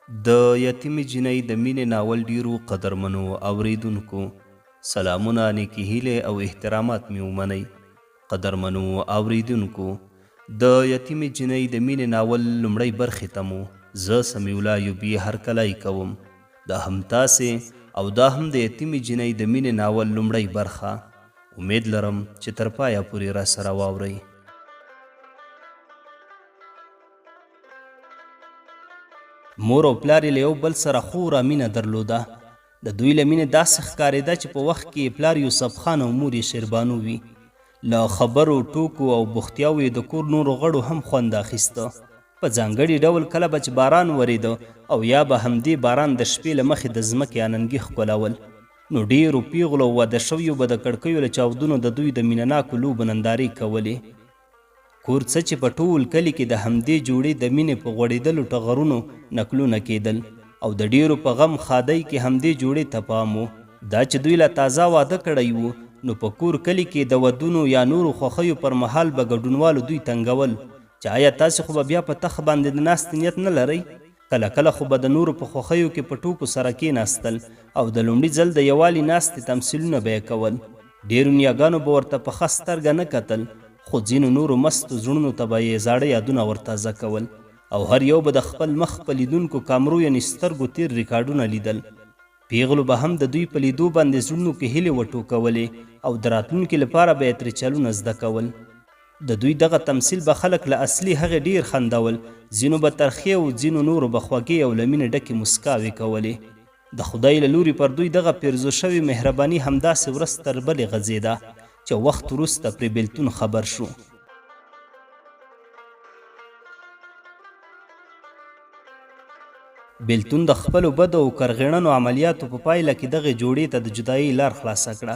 د یتیمې جینۍ د مینې ناول ډیرو قدرمنو اوریدونکو سلامونه، نیکې هیلې او احترامات مې ومنئ. قدرمنو اوریدونکو، د یتیمې جینۍ د مینې ناول لومړۍ برخې ته مو زه سمیع الله ایوبي هرکلی کوم. دا هم تاسې او دا هم د یتیمې جینۍ د مینې ناول لومړۍ برخه. امید لرم چې تر پایه پورې راسره واورئ. مور او پلار یې له یو بل سره خوره مینه درلوده. د دوی له مینې داسې ښکارېده چې په وخت کې پلار یوسف خان او مور یې شیربانو وي. له خبرو ټوکو او بوختیاو یې د کور نورو غړو هم خوند اخیسته. په ځانګړي ډول کله به چې باران وریده او یا به همدې باران د شپې له مخې د ځمکې اننګي ښکلول، نو ډېرو پیغلو او واده شویو به د کړکیو له چاودونو د دوی د مینهناکو لوبو نندارې کولې. کور څه چې په ټول کلي کې د همدې جوړې د مینې په غوړېدلو ټغرونو نکلونه کېدل او د ډیرو په غم ښادۍ کې همدې جوړې ته پام و. دا چې دوی له تازه واده کړی و، نو په کور کلي کې د ودونو یا نورو خوښیو پر مهال به ګډونوالو دوی تنګول چې آیا تاسې خو به بیا په تخ باندې د ناستې نیت نه لرئ. کله کله خو به د نورو په خوښیو کې په ټوکو سره کېناستل او د لومړي ځل د یووالي ناستې تمثیلونه به یې کول. ډېرو نیاګانو به ورته په ښه سترګه نه کتل، خو ځینو نورو مستو زړونو ته به یې زاړه یادونه ورتازه کول او هر یو به د خپل مخ په لیدونکو کامرو یعنې سترګو تیر ریکارډونه لیدل. پیغلو به هم د دوی په لیدو باندې زړونو کې هیلې وټوکولې او د راتلونکي لپاره به یې ترې چلونه زده کول. د دوی دغه تمثیل به خلک له اصلي هغې ډیر خندول، ځینو به ترخې او ځینو نورو به خوږې او له مینې ډکې مسکاوې کولې. د خدای له لوري پر دوی دغه پیرزو شوې مهرباني همداسې ورځ تر بلې غځېده چې وخت وروسته پرې بېلتون خبر شو. بېلتون د خپلو بدو او کرغېړنو عملیاتو په پایله کې دغې جوړې ته د جدایۍ لار خلاصه کړه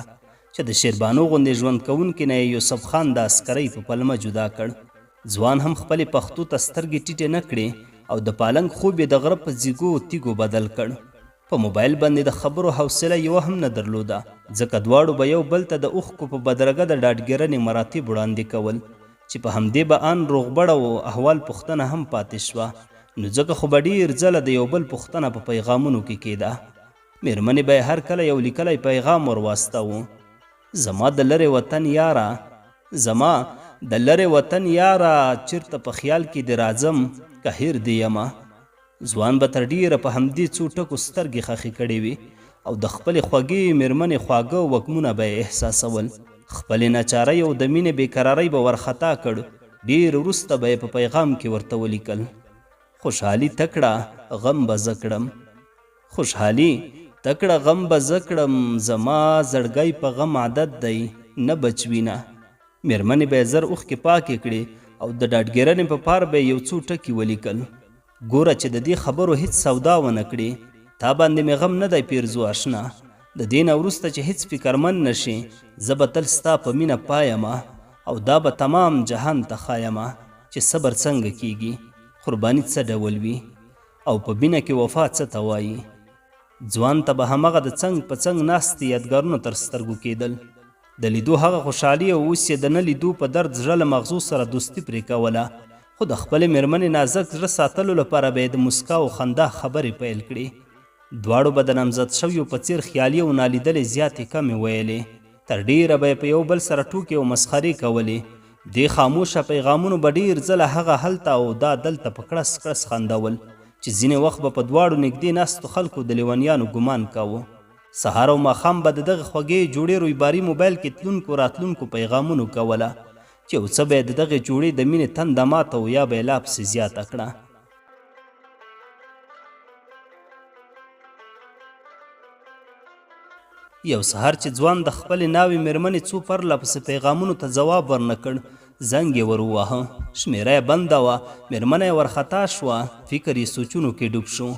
چې د شیربانو غوندې ژوند کوونکي نه یې یوسف خان د عسکرۍ په پلمه جدا کړ. ځوان هم خپلې پښتو ته سترګې ټیټې نه کړې او د پالنګ خوب یې د غره په زیږو تیږو بدل کړ. په موبایل باندې د خبرو حوصله یوه هم نه درلوده، ځکه دواړو به یو بل ته د اوښکو په بدرګه د ډاډګیرنې مراتب وړاندې کول چې په همدې به ان روغبړه او احوال پوښتنه هم پاتې شوه. نو ځکه خو به ډېر ځله د یو بل پوښتنه په پیغامونو کې کېده. مېرمنې به یې هر کله یو لیکلی پیغام ورواستاوه: زما د لرې وطن یاره، زما د لرې وطن یاره، چېرته په خیال کې دې راځم که هیر دې یمه. ځوان به تر ډیره په همدې څو ټکو سترګې خښې کړې وي او د خپلې خوږې مېرمنې خواږه وږمونه به یې احساسول. خپلې ناچارۍ او د مینې بېقرارۍ به ورخطا کړ. ډېر وروسته به یې په پیغام کې ورته ولیکل: خوشحالي تکړه غم به زه کړم، خوشحالي تکړه غم به زه کړم، زما زړګی په غم عادت دی نه بچوینه. مېرمنې به یې زر اوښکې پاکې کړې او د ډاډګیرنې په پار به یې یو څو ټکي ولیکل: ګوره چې د دې خبرو هیڅ سودا ونه کړې، تا باندې مې غم نه دی پیرزو اشنا. د دې نه وروسته چې هیڅ فکرمند نشې، زه به تل ستا په مینه پایمه او دا به تمام جهان ته ښایمه چې صبر څنګه کیږي، قرباني څه ډول وي او په مینه کې وفا څه ته وایي. ځوان ته به همغه د څنګ په څنګ ناستې یادګارونه تر سترګو کېدل. د لیدو هغه خوشحالي او اوس یې د نه لیدو په درد زړه له مغزو سره دوستي پرې کوله. خو د خپلې مېرمنې نازک زړه ساتلو لپاره به یې د مسکا او خندا خبرې پیل کړې. دواړو به د نامزد شویو په څیر خیالي او نالیدلې زیاتې کمې ویلې. تر ډیره به یې په یو بل سره ټوکې او مسخرې کولې. دې خاموشه پیغامونو به ډېر ځله هغه هلته او دا دلته په کړس کړس خندول چې ځینې وخت به په دواړو نږدې ناستو خلکو د لیونیانو ګمان کاوه. سهار او ماښام به د دغه خوږې جوړې رویباري موبایل کې تلونکو راتلونکو پیغامونو کوله چې یو څه به یې د دغې جوړې د مینې تنده ماته او یا به یې لا پسې زیاته کړه. یو سهار چې ځوان د خپلې ناوې مېرمنې څو پرله پسې پیغامونو ته ځواب ورنه کړ، زنګ یې ور وواهه. شمېره یې بنده وه، مېرمنه یې ورخطا شوه. فکر یې سوچونو کې ډوب شو.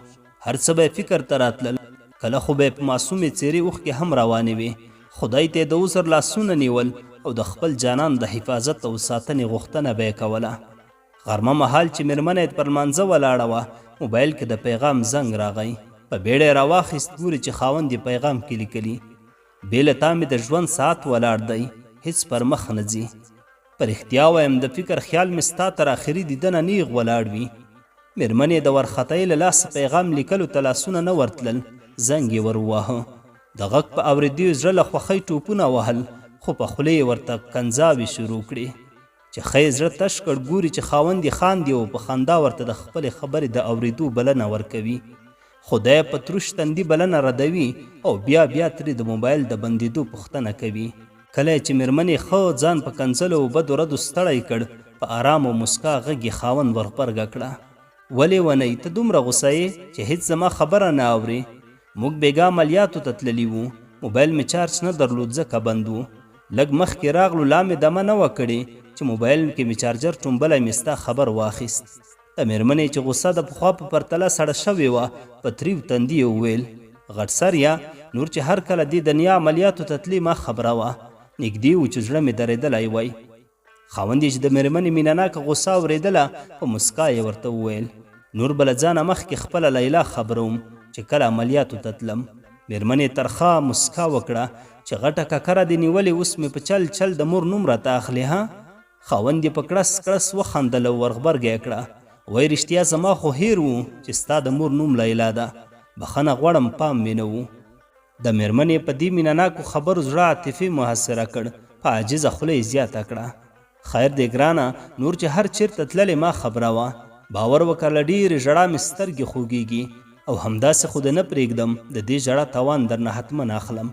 هر څه به یې فکر ته راتلل. کله خو به یې په معصومې څېرې اوښکې هم روانې وې. خدای ته یې د عذر لاسونه نیول او د خپل جانان د حفاظت او ساتنې غوښتنه به یې کوله. غرمه مهال چې مېرمنه یې پر لمانځه ولاړه وه، موبایل کې د پیغام زنګ راغی. په بیړه یې راواخیست، ګوري چې خاوند یې پیغام کې لیکلي: بې له تا مې د ژوند ساعت ولاړ دی، هیڅ پر مخ نه ځي. په رښتیا وایم د فکر خیال مې ستا تر آخري دیدنه نیغ ولاړ وي. مېرمنې د وارخطایۍ له لاسه پیغام لیکلو ته لاسونه نه ورتلل. زنګ یې ور وواهه. د غږ په اورېدو یې زړه له خوښۍ ټوپونه وهل، خو په خولې یې ورته کنځاوې شروع کړې چې ښه یې زړه تش کړ ګوري چې خاوند یې خاندي او په خندا ورته د خپلې خبرې د اورېدو بلنه ورکوي. خدای په تروش تندي بلنه ردوي او بیا ترې د موبایل د بندېدو پوښتنه کوي. کله چې مېرمنې ښه ځان په کنځلو او بدو ردو ستړی کړ، په آرام او مسکا غږ یې خاوند ورغبرګه کړه. ولې ونی ته دومره غوسه یې چې هېڅ زما خبره نه اورې؟ موږ بېګا عملیاتو ته تللي وو، موبایل مې چارج نه درلود ځکه بند و. لږ مخکې راغلو لا مې دمه نه وه کړې چې موبایل کې مې چارجر ټومبلی مې ستا خبر واخیست. د مېرمنې چې غوسه د پخوا په پرتله سړه شوې وه، په تریو تندي یې وویل: غټ سر یا نور چې هر کله دې دنیا عملیاتو ته تلې ما خبره وه، نږدې و چې زړه مې درېدلی وی. خاوند یې چې د مېرمنې مینهناکه غوسه اورېدله، په مسکا یې ورته وویل: نور به له ځانه مخکې خپله لیلا خبروم چې کله عملیاتو ته تلم. مېرمنې ترخه مسکا وکړه چې غټه ککره دې نیولې، اوس مې په چل د مور نوم راته اخلې ها؟ خاوند یې په کړس وخندل او ورغبرګه یې کړه. وایي رښتیا زما خو هیر و چې ستا د مور نوم لیلا ده، بخښنه غواړم پام مې نه و. د مېرمنې په دې مینهناکو خبرو زړه عاطفي محاصره کړ، په عاجزه خوله یې زیاته کړه: خیر دی ګرانه، نور چې هر چېرته تللې ما خبره وه، باور وکړه له ډېرې ژړا مې سترګې خوږېږي او همداسې خو دې نه پرېږدم، د دې ژړا توان درنه حتمن اخلم.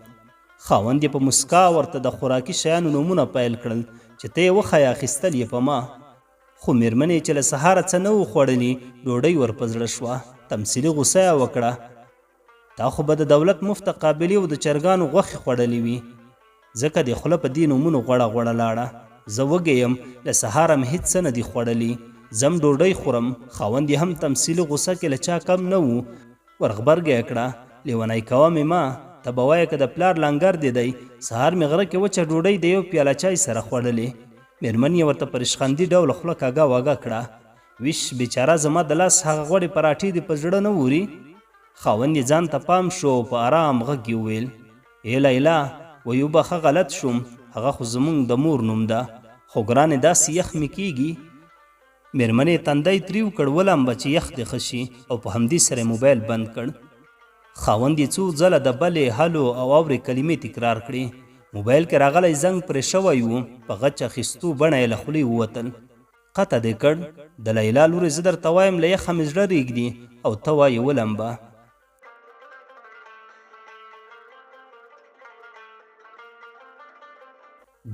خاوند یې په مسکا ورته د خوراکي شیانو نومونه پیل کړل چې ته یې وښیه اخیستل یې په ما. خو مېرمنې چې له سهاره څه نه و خوړلي، ډوډۍ ور په زړه شوه. تمثیلي غوسه یې وکړه: تا خو به د دولت مفته قابلي او د چرګانو غوښې خوړلې وي، ځکه دې خوله په دې نومونو غوړه لاړه. زه وږی یم، له سهاره مې هېڅ څه نه دي خوړلي، زم ډوډۍ خورم. خاوند یې هم تمثیلي غوسه کې له چا کم نه و. ورغبرګه یې کړه: لیونی کوه مې ما، ته به وایه که د پلار لنګر دې دی، سهار مې غره کې وچه ډوډۍ د یو پیاله چای سره خوړلې. مېرمن یې ورته په رشخندي ډول خوله کاږه واږه کړه: ویش بیچاره زما د لاس هغه غوړې پراټې دې په زړه نه وري. خاوند یې ځان ته پام شو او په آرام غږ یې وویل: ای لیلا، وایي وبخښه غلط شوم، هغه خو زمونږ د مور نوم ده، خو ګرانې داسې یخ مې کېږي. مېرمنې تندی تریو کړ ولامبه چې یخ دې ښه شي، او په همدې سره موبایل بند کړ. خاوند یې څو ځله د بلې هلو او اورې کلمې تکرار کړې. موبایل کې راغلی زنګ پرې شوی و، په غچ اخیستو بڼه یې له خولې ووتل. قطع دې کړ؟ د لیلا لورې زه درته وایم له یخه مې زړه رېږدي او ته وایې ولمبه.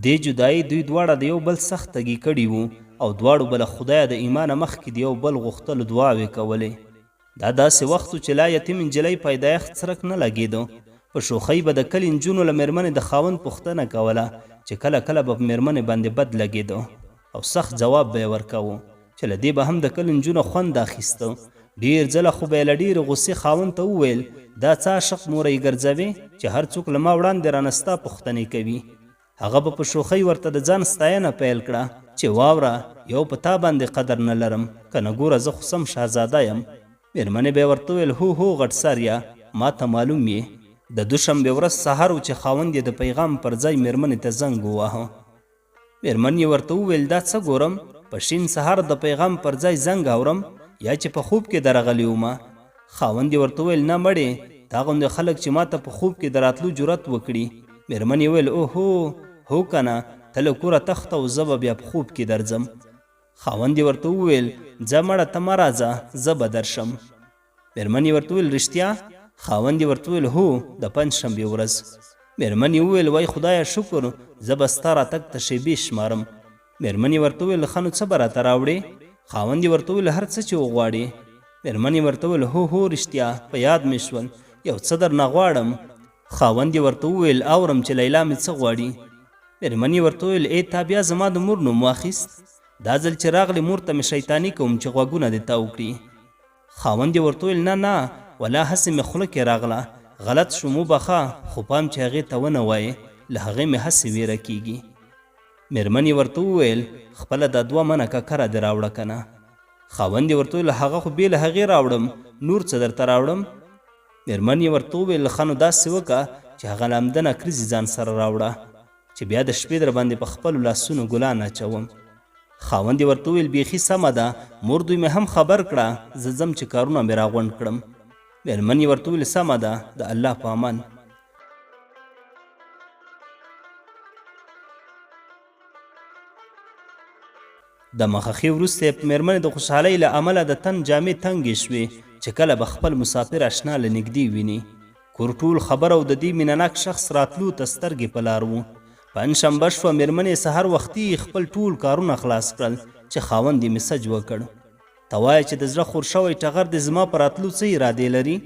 دې جدایي دوی دواړه د یو بل سخت تږي کړي وو او دواړو به له خدایه د ایمانه مخکې د یو بل غوښتلو دعاوې کولې. دا داسې وخت و چې لا یتیم نجلۍ پیدایښت څرک نه لګېده. په شوخۍ به د کلي نجونو له مېرمنې د خاوند پوښتنه کوله چې کله به په مېرمنې باندې بد لګېده او سخت جواب به یې ورکوه چې له دې به هم د کلي نجونو خوند اخیسته. ډېر ځله خو به یې له ډېرې غوسې خاوند ته وویل: دا څه عاشق موری ګرځوې چې هر څوک له ما وړاندې رانه ستا پوښتنې کوي. هغه به په شوخۍ ورته د ځان ستاینه پیل کړه چې واوره، یو په تا باندې قدر نه لرم، که نه ګوره زه خو سم شهزاده یم. مېرمنې به یې ورته وویل: هو غټ سر یا، ما ته معلوم یې. د دوشنبې ورځ سهار و چې خاوند یې د پیغام پر ځای مېرمنې ته زنګ وواهه. مېرمن یې ورته وویل: دا څه ګورم، په شین سهار د پیغام پر ځای زنګ اورم یا چې په خوب کې درغلی ومه. خاوند یې ورته وویل: نه مړې، تا غوندې خلک چې ما ته په خوب کې د راتلو جرأت وکړي. مېرمن یې وویل: هو کنه، ته له کوره تخته او زه به بیا په خوب کې درځم. خاوند یې ورته وویل: ځه مړه ته مه راځه، زه به درشم. مېرمن یې ورته وویل: رښتیا؟ خاوند یې ورته وویل: هو، د پنجشنبې ورځ. مېرمن یې وویل: وای خدایه شکر، زه به ستا راتګ ته شېبې شمارم. مېرمن یې ورته وویل: ښه نو څه به راته راوړې؟ خاوند یې ورته وویل: هر څه چې وغواړې. مېرمن یې ورته وویل: هو رښتیا، په یاد مې شول، یو څه درنه غواړم. خاوند یې ورته وویل: اورم چې لیلا مې څه غواړي. مېرمن یې ورته وویل: ای تا بیا زما د مور نوم واخیست؟ دا ځل چې راغلې مور ته مې شیطاني کوم چې غوږونه دې تاو کړي. خاوند یې ورته وویل: نه ولا هسې مې خوله کې راغله، غلط شوم وبخه، خو پام چې هغې ته ونه وایې، له هغې مې هسې ویره کېږي. مېرمن یې ورته وویل: خپله دا 2 منه ککره دې راوړه که نه؟ خاوند یې ورته وویل: هغه خو بې له هغې راوړم، نور څه درته راوړم؟ مېرمن یې ورته وویل: ښه نو داسې وکړه چې هغه لامدنه کریزې ځان سره راوړه چې بیا د شپې در باندې په خپلو لاسونو ګلان اچوم. خاوند یې ورته وویل: بیخي سمه ده، مور دوی مې هم خبر کړه زه ځم چې کارونه مې راغونډ کړم. مېرمن یې ورته وویل سمه ده د الله په امان. د مخخې وروسته په مېرمنې د خوشحالۍ له امله د تن جامې تنګې شوې چې کله به خپل مسافر اشنا له نږدې ویني. کور ټول خبر او د دې مینهناک شخص راتلو ته سترګې په لار وو. پنجشنبه شوه، مېرمنې سهار وختي خپل ټول کارونه خلاص کړل چې خاوند یې مسج وکړ. ته وایه چې د زړه خور شوی ټغر د زما په راتلو څه ارادې لري؟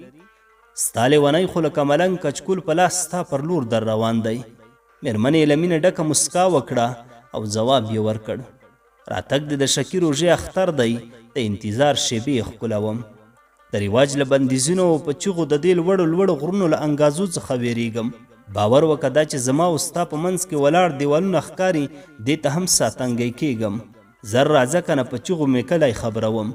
ستا لیونی خو لکه ملنګ کچکول په لاس ستا پر لور در روان دی. مېرمنې له مینې ډکه مسکا وکړه او ځواب یې ورکړ راتګ دې د شکي روژې اختر دی، د انتظار شیبې ښکلوم. د رواج له بندیزونو په چغو د دې لوړو لوړو غرونو له انګازو څخه ویریږم. باور وکړه دا چې زما او ستا په منځ کې ولاړ دیوالونه ښکاري دې ته هم ساتنګی کېږم. زر راځه که نه په چغو مې کلی خبروم.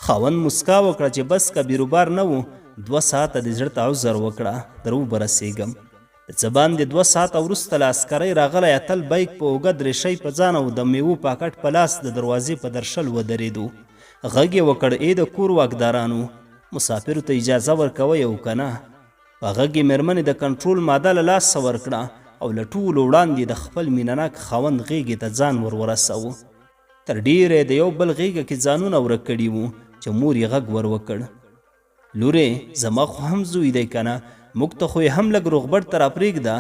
خاوند مسکا وکړه چې بس که بیروبار نه و 2 ساعته د زړه ته عذر وکړه در وبرسېږم. د څه باندې 2 ساعته وروسته له عسکرۍ راغلی اتل بیک په اوږه درېشۍ په ځان او د میوو پاکټ په لاس د دروازې په درشل ودرېدو. غږ یې وکړ ای د کور واکدارانو، مسافرو ته اجازه ورکوئ او که نه؟ په غږ یې مېرمنې د کنټرول ماده له لاسه ورکړه او له ټولو وړاندې د خپل مینهناک خاوند غېږې ته ځان ورورسوه. تر ډیره د یو بل غېږه کې ځانونه ورک کړي وو چې مور یې غږ ور وکړ لورې زما خو هم زوی دی که نه، موږ ته خو یې هم لږ روغبړ ته راپرېږده.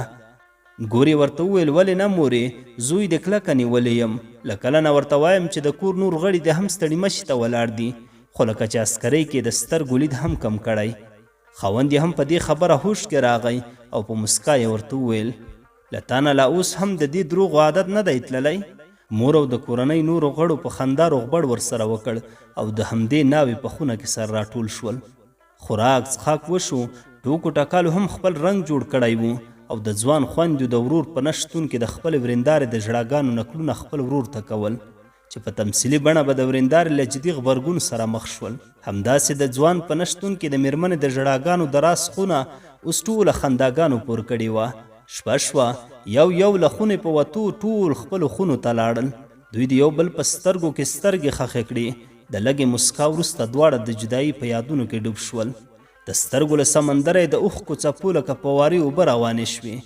ګورې ورته وویل ولې نه مورې، زوی دې کلکه نیولی یم. له کله نه ورته وایم چې د کور نور غړي دې هم ستړي مشي ته ولاړ دي، خو لکه چې عسکرۍ کې د سترګو لید هم کم کړی. خاوند یې هم په دې خبره هوش کې راغی او په مسکا یې ورته وویل له تا نه لا اوس هم د دې دروغو عادت نه دی تللی. مور او د کورنۍ نورو غړو په خندا روغبړ ورسره وکړ او د همدې ناوې په خونه کې سر راټول شول. خوراک څښاک وشو، ټوکو ټکالو هم خپل رنګ جوړ کړی و او د ځوان خویندو د ورور په نه شتون کې د خپل ورېندارې د ژړاګانو نکلونه خپل ورور ته کول چې په تمثیلي بڼه به د ورېندارې له جدي غبرګون سره مخ شول. همداسې د ځوان په نه شتون کې د مېرمنې د ژړاګانو د راس خونه اوس ټوله خنداګانو پور کړې وه. شپه شوه، یو یو له خونې په وتو ټول خپلو خونو ته لاړل. دوی د یو بل په سترګو کې سترګې خښې کړې. د لږې مسکا وروسته دواړه د جدایي په یادونو کې ډوب شول. د سترګو له سمندره د اوښکو څپو لکه په وارې اوبه روانې شوې.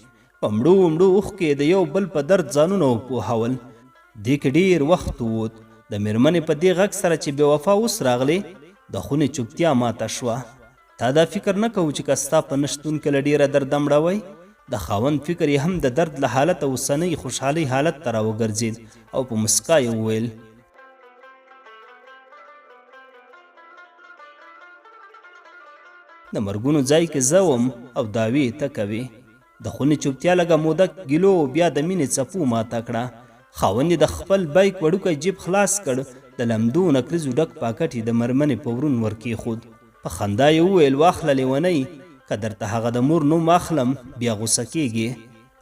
په مړو مړو اوښکې د یو بل په درد ځانونه وپوهول. دې کې ډېر وخت ووت. د مېرمنې په دې غږ سره چې بې وفا اوس راغلې د خونې چوپتیا ماته شوه. تا دا فکر نه کوو چې که ستا په نه شتون کې له ډېره درده مړوئ؟ د خاوند فکر یې هم د درد له حالته اوسنۍ خوشحالۍ حالت ته راوګرځېد او په مسکا یې وویل د مرګونو ځای کې زه وم او دعوې ته کوې. د خونې چوپتیا لږه موده ګیلو بیا د مینې څپو ماته کړه. خاوند یې د خپل بیک وړوکی جیب خلاص کړ. د لمدو نکریزو ډک پاکټ یې د مېرمنې په ورون ورکېښود. په خندا یې وویل واخله لیونۍ، که درته هغه د مور نوم اخلم بیا غوسه کېږې.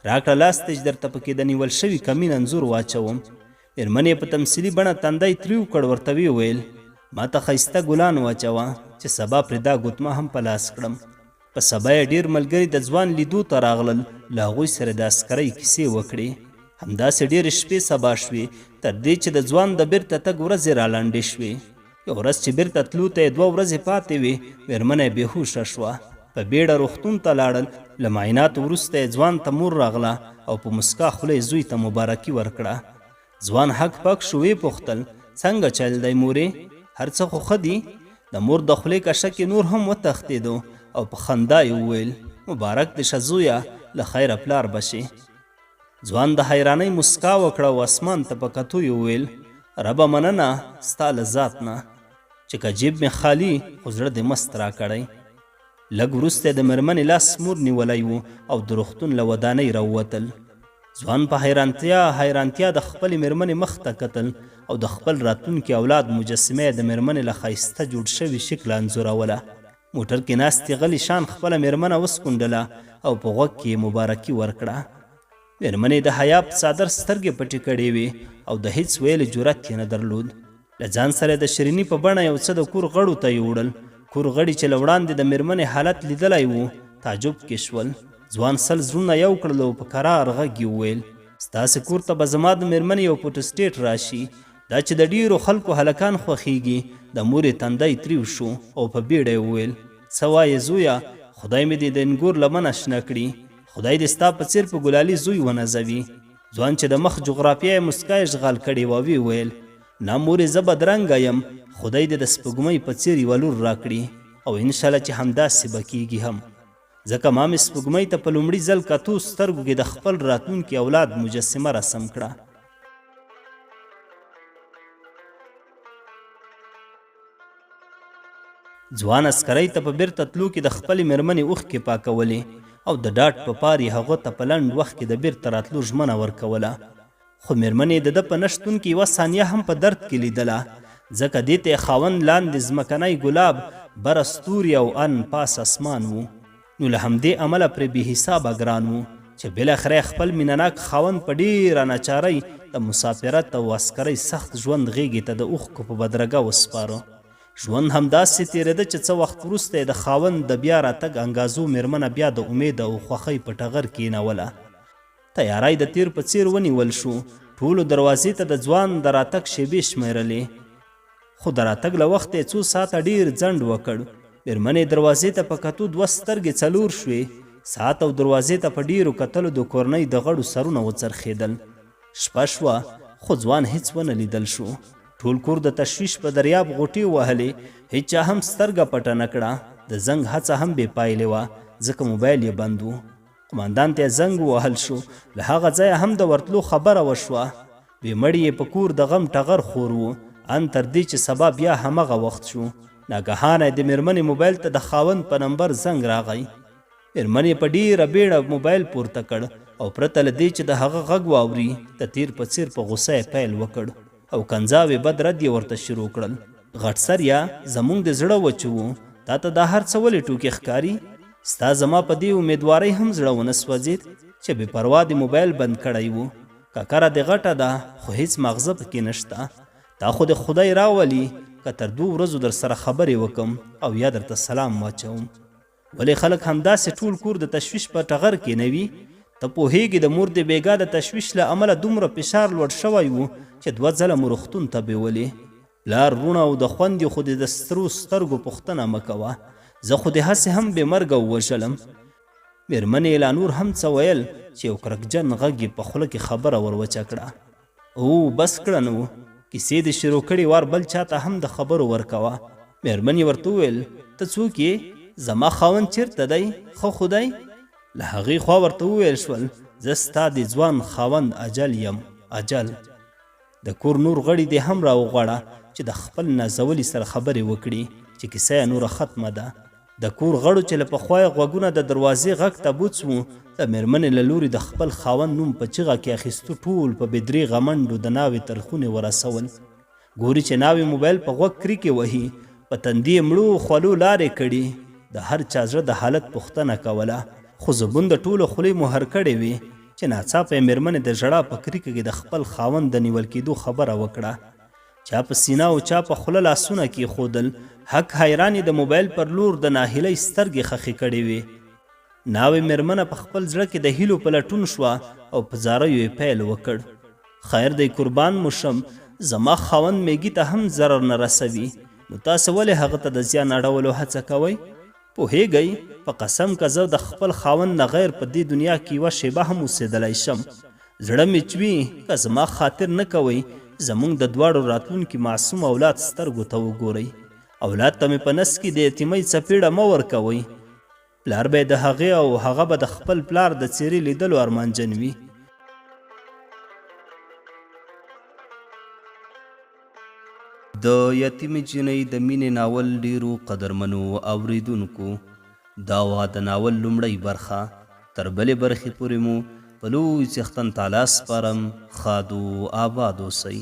راکړه لاس ته چې درته پکې د نیول شوي کمین انځور واچوم. مېرمنې په تمثیلي بڼه تندی تریو کړ، ورته ویې ویل ما ته ښایسته ګلان واچوه چې سبا پرې دا ګوتمه هم په لاس کړم. په سبا یې ډېر ملګري د ځوان لیدو ته راغلل. له هغوی سره د عسکرۍ کیسې وکړې. همداسې ډېرې شپې سبا شوې تر دې چې د ځوان د بیرته تګ ورځې رالنډې شوې. یو ورځ چې بیرته تلو ته یې 2 ورځې پاتې وې، مېرمنه یې بېهوشه شوه. په بیړه روغتون ته لاړل. له معایناتو وروسته یې ځوان ته مور راغله او په مسکا خوله یې زوی ته مبارکي ورکړه. ځوان حق پک شو، ویې پوښتل څنګه چل دی مورې؟ هر څه خو ښه دي؟ د مور د خولې کشه کې نور هم وتښتېدو او په خندا یې وویل مبارک دې شه زویه، له خیره پلار بشي. ځوان د حیرانۍ مسکا وکړه او اسمان ته په کتو یې وویل ربه مننه ستا له ذات نه چې که جیب مې خالي خو زړه دې مست راکړی. لږ وروسته د مېرمنې لاس مور نیولی و او د روغتون له ودانۍ راووتل. ځوان په حیرانتیا د خپلې مېرمنې مخ ته کتل او د خپل راتلونکي اولاد مجسمه د مېرمنې له ښایسته جوړ شوي شکله انځوروله. موټر کې ناستې غلي شان خپله مېرمنه وسکونډله او په غوږ کې یې مبارکي ورکړه. مېرمنې د حیا په څادر سترګې پټې کړې وې او د هیڅ ویلې جرأت یې نه درلود. له ځان سره د شیریني په بڼه یو څه د کور غړو ته یې وړل. کور غړي چې له وړاندې د مېرمنې حالت لیدلی و تعجب کې شول. ځوان سل زړونه یو کړل او په کرار غږ یې وویل ستاسې کور ته به زما د مېرمنې یو فوټوسټیټ راشي. دا چې د ډیرو خلکو هلکان خوښیږي د مورې تندی تریو شو او په بیړه یې وویل څه وایې زویه خدای مې دې د انګور لمنه شنه کړي خدای دې ستا په څیر په ګلالي زوی ونازوي ځوان چې د مخ جغرافیه یې مسکا اشغال کړې وه ویې ویل نه مورې زه بدرنګه یم خدای دې د سپوږمۍ په څیر یوه لور راکړي او انشاءالله چې همداسې به کیږي هم ځکه ما مې سپوږمۍ ته په لومړي ځل کتو سترګو کې د خپل راتلونکي اولاد مجسمه رسم کړه. ځوان عسکرۍ ته په بیرته تلو کې د خپلې مېرمنې اوښکې پاکولې او د ډاډ په پار یې هغو ته په لنډ وخت کې د بیرته راتلو ژمنه ورکوله خو مېرمنې د ده په نه شتون کې یوه ثانیه هم په درد کې لیدله ځکه دې ته یې خاوند لاندې ځمکنی ګلاب بره ستوري او ان پاس اسمان و نو له همدې عمله پرې بې حسابه ګران و چې بالاخره خپل مینهناک خاوند په ډېره ناچارۍ د مسافرت او عسکرۍ سخت ژوند غېږې ته د اوښکو په بدرګه وسپاره. ژوند همداسې تېرېده چې څه وخت وروسته یې د خاوند د بیا راتګ انګازو مېرمنه بیا د امید او خوښۍ په ټغر کېنوله. تیاری د تیر په څیر ونیول شو. ټولو دروازې ته د ځوان د راتګ شیبې شمیرلې خو د راتګ له وخته یې څو ساعته ډېر ځنډ وکړ. مېرمنې دروازې ته په کتو دوه سترګې څلور شوې. ساعت او دروازې ته په ډېرو کتلو د کورنۍ د غړو سرونه وڅرخېدل. شپه شوه خو ځوان هیڅ ونه لیدل شو. ټول کور د تشویش په دریاب غوټې وهلې. هیچا هم سترګه پټه نه کړه. د زنګ هڅه هم بې پایلې وه ځکه موبایل یې بند و. قمندان ته یې زنګ ووهل شو. له هغه ځایه هم د ورتلو خبره وشوه. بې مړي یې په کور د غم ټغر خور و ان تر دې چې سبا بیا همغه وخت شو. ناګهانه د مېرمنې موبایل ته د خاوند په نمبر زنګ راغی. مېرمنې په ډېره بیړه موبایل پورته کړ او پرته له دې چې د هغه غږ واوري د تیر په څیر په غوسه یې پیل وکړ او کنځاوې بد رد یې ورته شروع کړل. غټ سریا زموږ د زړه وچو و تا ته دا هر څه ولې ټوکې ښکاري؟ ستا زما په دې امیدوارۍ هم زړه ونه سوځېد چې بې پروا د موبایل بند کړی و. ککره دې غټه ده خو هیڅ ماغزه پکې نشته. تا خو د خدای راولي که تر 2 ورځو در سره خبرې وکم او یا درته سلام واچوم. ولې خلک همداسې ټول کور د تشویش په ټغر کې نه وي؟ ته پوهېږې د مور د بېګا د تشویش له امله دومره فشار لوړ شوی و چې 2 ځله مو روغتون ته بیولې. پلار رونه او د خوندې خو د سترو سترګو پوښتنه مه کوه. زه خو دې هسې هم بې مرګه ووژلم. مېرمنې لا نور هم څه ویل چې یو کرکجن غږ یې په خوله کې خبره ور وچه کړه. او بس کړه نو کیسې دې شروع کړې وار بل چاته هم د خبرو ورکوه. مېرمنې ورته وویل ته څوک یې؟ زما خاوند چېرته دی؟ ښه خو دی؟ له هغې خوا ورته وویل شول زه ستا د ځوان خاوند اجل یم. اجل د کور نور غړي دې هم راوغواړه چې د خپل نازولي سره خبرې وکړي چې کیسه یې نوره ختمه ده. د کور غړو چې له پخوا یې غوږونه د دروازې غږ ته بوڅ وو د مېرمنې له لوري د خپل خاوند نوم په چغه کې اخیستو ټول په بېدریغه منډو د ناوې تر خونې ورسول. ګوري چې ناوې موبایل په غوږ کریکې وهي. په تندي یې مړو خولو لارې کړي. د هر چا زړه د حالت پوښتنه کوله خو زبون د ټولو خولې مهر کړې وې چې ناڅاپه یې مېرمنې د ژړا په کریکه کې د خپل خاوند د نیول کېدو خبره وکړه. چا په سینه او چا په خوله لاسونه کېښودل. حق حیران د موبایل پر لور د ناهیلۍ سترګې خښې کړې وې. ناوې مېرمنه په خپل زړه کې د هیلو په لټون شوه او په زاریو یې پیل وکړ. خیر دی قربان مو شم زما خاوند میږي ته هم ضرر نه رسوي نو تاسو ولې هغه ته د زیان اړولو هڅه کوئ؟ پوهیږئ په قسم که زه د خپل خاوند نه غیر په دې دنیا کې یوه شیبه هم اوسېدلی شم. زړه مې چوي که زما خاطر نه کوئ زموږ د دواړو راتلونکي معصوم اولاد سترګو ته وګورئ. اولاد ته مې په نس کې د یتیمۍ څپېړه مه ورکوئ. پلار به یې د هغې او هغه به د خپل پلار د څېرې لیدلو ارمانجن وي. د یتیمې جینۍ د مینې ناول ډیرو قدرمنو اوریدونکو دا وه د ناول لومړۍ برخه. تر بلې برخې پورې مو په لوی څښتن تعالی سپارم. ښاد و آباد اوسئ.